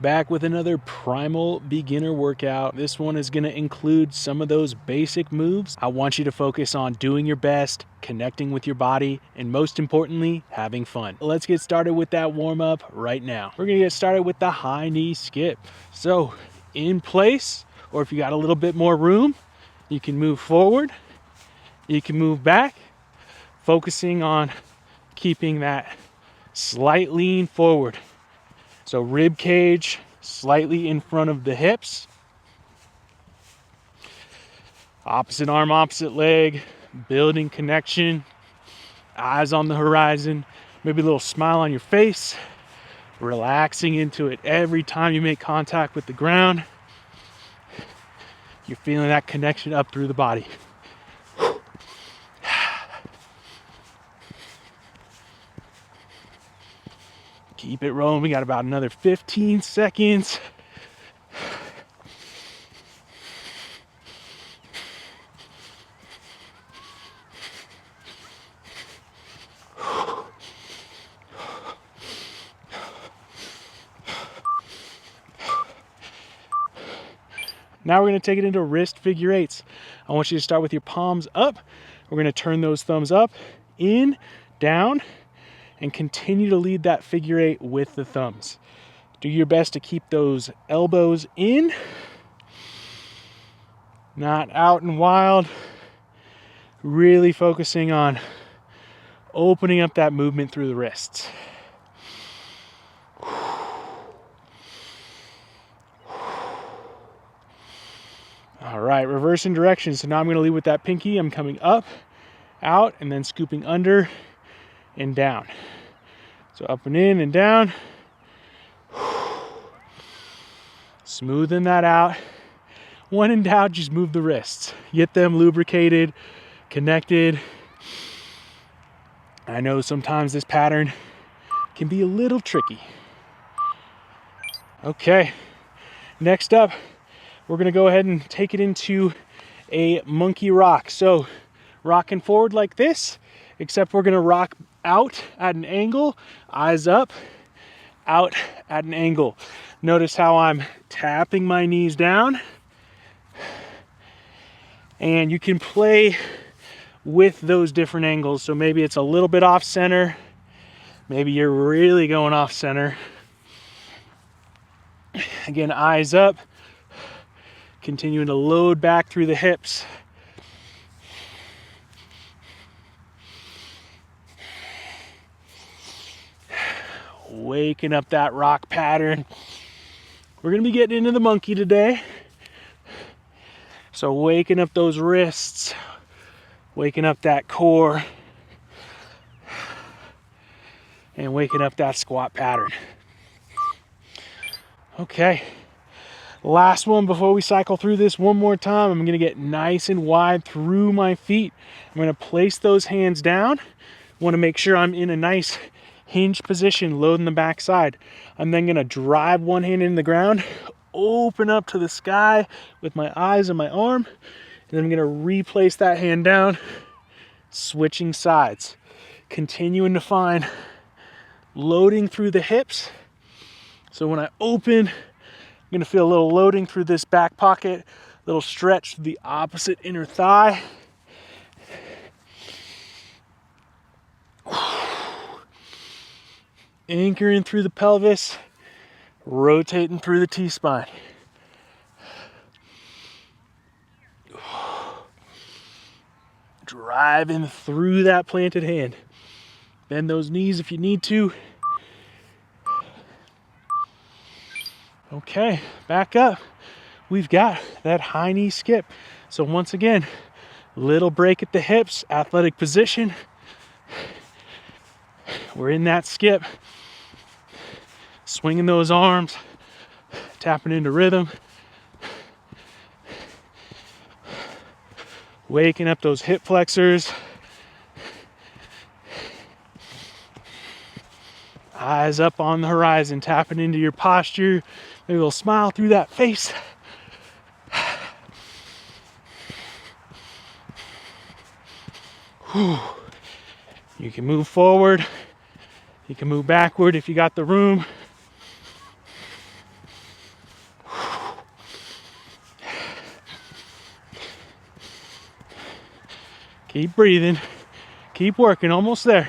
Back with another Primal beginner workout. This one is going to include some of those basic moves. I want you to focus on doing your best, connecting with your body, and most importantly, having fun. Let's get started with that warm up right now. We're going to get started with the high knee skip. So in place, or if you got a little bit more room, you can move forward, you can move back, focusing on keeping that slight lean forward. So rib cage slightly in front of the hips. Opposite arm, opposite leg, building connection. Eyes on the horizon. Maybe a little smile on your face. Relaxing into it every time you make contact with the ground. You're feeling that connection up through the body. Keep it rolling. We got about another 15 seconds. Now we're going to take it into wrist figure eights. I want you to start with your palms up. We're going to turn those thumbs up, in, down, and continue to lead that figure eight with the thumbs. Do your best to keep those elbows in, not out and wild. Really focusing on opening up that movement through the wrists. All right, reversing direction. So now I'm going to lead with that pinky. I'm coming up, out, and then scooping under and down. So up and in and down. Smoothing that out. When in doubt, just move the wrists. Get them lubricated, connected. I know sometimes this pattern can be a little tricky. Okay, next up, we're gonna go ahead and take it into a monkey rock. So rocking forward like this, except we're gonna rock out at an angle, eyes up, out at an angle. Notice how I'm tapping my knees down. And you can play with those different angles. So maybe it's a little bit off center. Maybe you're really going off center. Again, eyes up. Continuing to load back through the hips. Waking up that rock pattern. We're going to be getting into the monkey today. So waking up those wrists, waking up that core, and waking up that squat pattern. Okay, last one before we cycle through this one more time. I'm gonna get nice and wide through my feet. I'm gonna place those hands down. Wanna make sure I'm in a nice hinge position, loading the back side. I'm then gonna drive one hand in the ground, open up to the sky with my eyes and my arm, and then I'm gonna replace that hand down, switching sides, continuing to find loading through the hips. So when I open, I'm gonna feel a little loading through this back pocket, little stretch to the opposite inner thigh. Anchoring through the pelvis, rotating through the T-spine. Driving through that planted hand. Bend those knees if you need to. Okay, back up. We've got that high knee skip. So once again, little break at the hips, athletic position. We're in that skip. Swinging those arms, tapping into rhythm. Waking up those hip flexors. Eyes up on the horizon, tapping into your posture. Maybe a little smile through that face. Whew. You can move forward. You can move backward if you got the room. Keep breathing. Keep working. Almost there.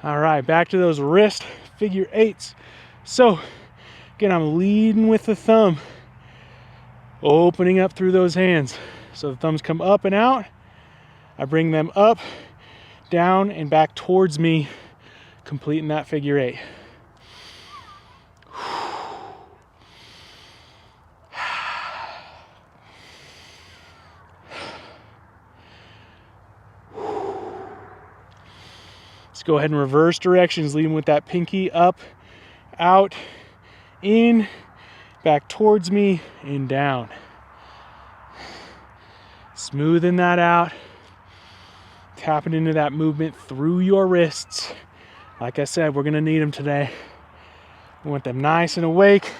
All right, back to those wrist figure eights. So, again, I'm leading with the thumb, opening up through those hands. So the thumbs come up and out. I bring them up, down, and back towards me, completing that figure eight. Let's go ahead and reverse directions, leading with that pinky up, out, in, back towards me, and down. Smoothing that out, tapping into that movement through your wrists. Like I said, we're gonna need them today. We want them nice and awake.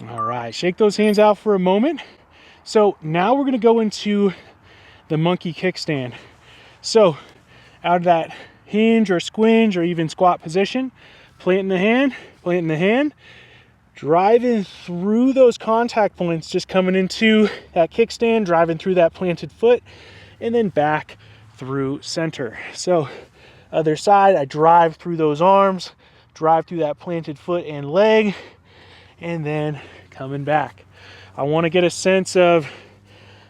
All right, shake those hands out for a moment. So now we're gonna go into the monkey kickstand. So out of that hinge or squinge or even squat position, planting the hand, driving through those contact points, just coming into that kickstand, driving through that planted foot, and then back through center. So other side, I drive through those arms, drive through that planted foot and leg, and then coming back. I want to get a sense of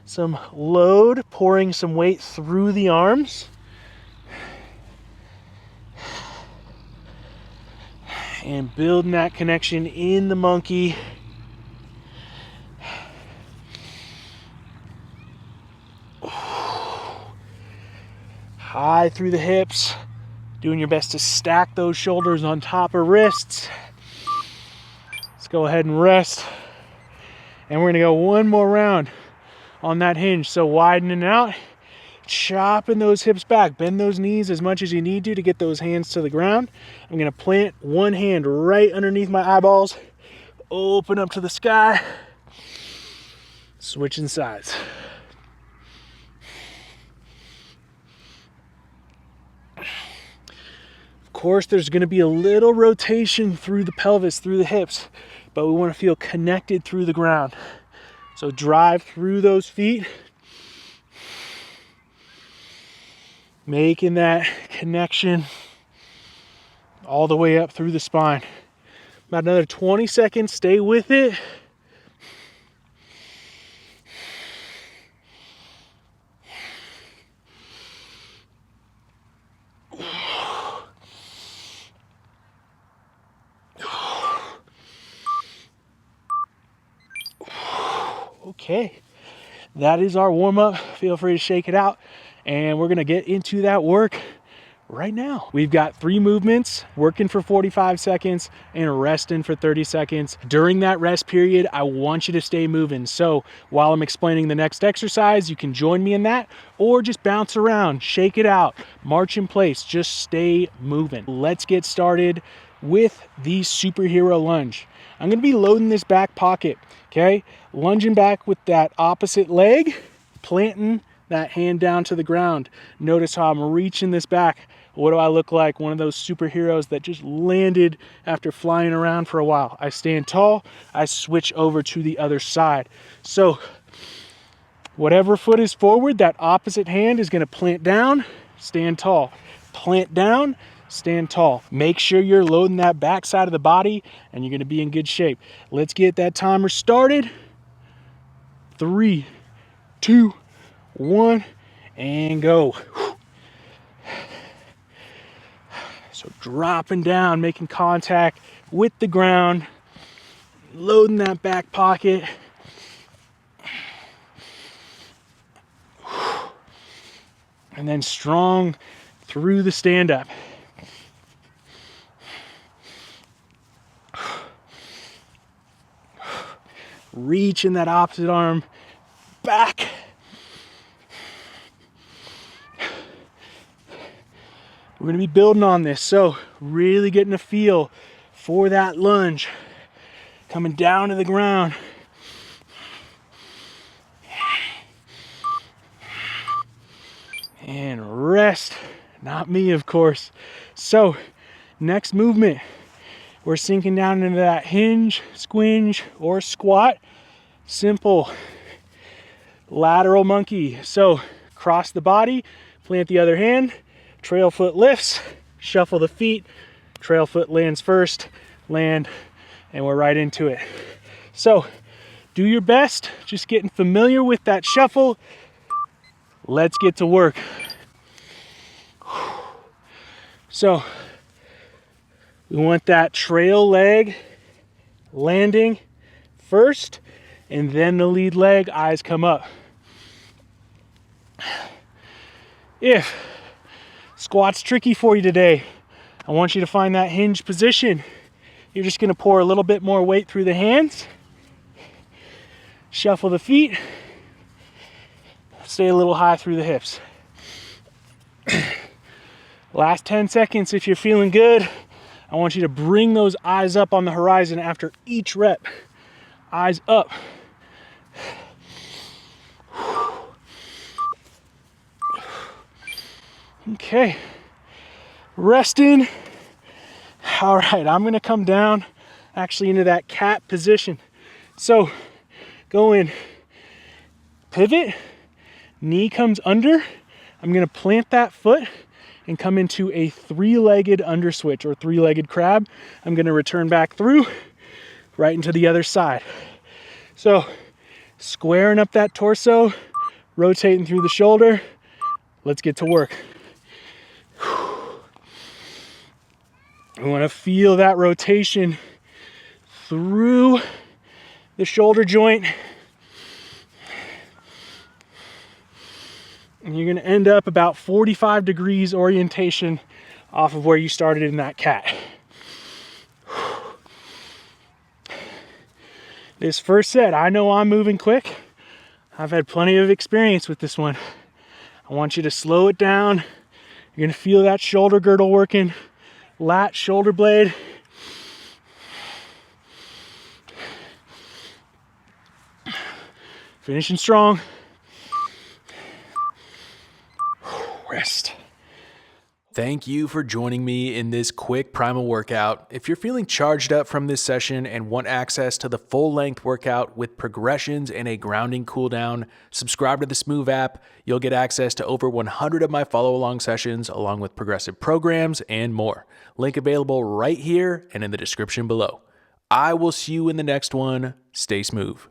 some load, pouring some weight through the arms. And building that connection in the monkey. High through the hips. Doing your best to stack those shoulders on top of wrists. Let's go ahead and rest. And we're gonna go one more round on that hinge. So widening out, chopping those hips back, bend those knees as much as you need to get those hands to the ground. I'm gonna plant one hand right underneath my eyeballs, open up to the sky, switching sides. Of course, there's gonna be a little rotation through the pelvis, through the hips, but we wanna feel connected through the ground. So drive through those feet, making that connection all the way up through the spine. About another 20 seconds, stay with it. Okay, that is our warm up. Feel free to shake it out. And we're gonna get into that work right now. We've got 3 movements, working for 45 seconds and resting for 30 seconds. During that rest period, I want you to stay moving. So while I'm explaining the next exercise, you can join me in that, or just bounce around, shake it out, march in place, just stay moving. Let's get started with the superhero lunge. I'm gonna be loading this back pocket, okay? Lunging back with that opposite leg, planting that hand down to the ground. Notice how I'm reaching this back. What do I look like? One of those superheroes that just landed after flying around for a while. I stand tall, I switch over to the other side. So whatever foot is forward, that opposite hand is gonna plant down, stand tall. Plant down, stand tall. Make sure you're loading that back side of the body and you're gonna be in good shape. Let's get that timer started. 3, 2, 1, and go. So dropping down, making contact with the ground, loading that back pocket. And then strong through the stand up. Reaching that opposite arm back. We're going to be building on this, so really getting a feel for that lunge. Coming down to the ground. And rest. Not me, of course. So, next movement, we're sinking down into that hinge, squinge, or squat. Simple lateral monkey. So, cross the body, plant the other hand, trail foot lifts, shuffle the feet, trail foot lands first, land, and we're right into it. So, do your best, just getting familiar with that shuffle. Let's get to work. So, we want that trail leg landing first, and then the lead leg, eyes come up. If squat's tricky for you today, I want you to find that hinge position. You're just gonna pour a little bit more weight through the hands, shuffle the feet, stay a little high through the hips. Last 10 seconds, if you're feeling good, I want you to bring those eyes up on the horizon after each rep. Eyes up. Okay, resting. All right, I'm gonna come down actually into that cat position. So go in, pivot, knee comes under. I'm gonna plant that foot and come into a three-legged underswitch or three-legged crab. I'm gonna return back through, right into the other side. So squaring up that torso, rotating through the shoulder. Let's get to work. I wanna feel that rotation through the shoulder joint. And you're gonna end up about 45 degrees orientation off of where you started in that cat. This first set, I know I'm moving quick. I've had plenty of experience with this one. I want you to slow it down. You're gonna feel that shoulder girdle working, lat, shoulder blade. Finishing strong. Rest. Thank you for joining me in this quick Primal workout. If you're feeling charged up from this session and want access to the full-length workout with progressions and a grounding cooldown, subscribe to the smoov app. You'll get access to over 100 of my follow-along sessions, along with progressive programs and more. Link available right here and in the description below. I will see you in the next one. Stay smoov.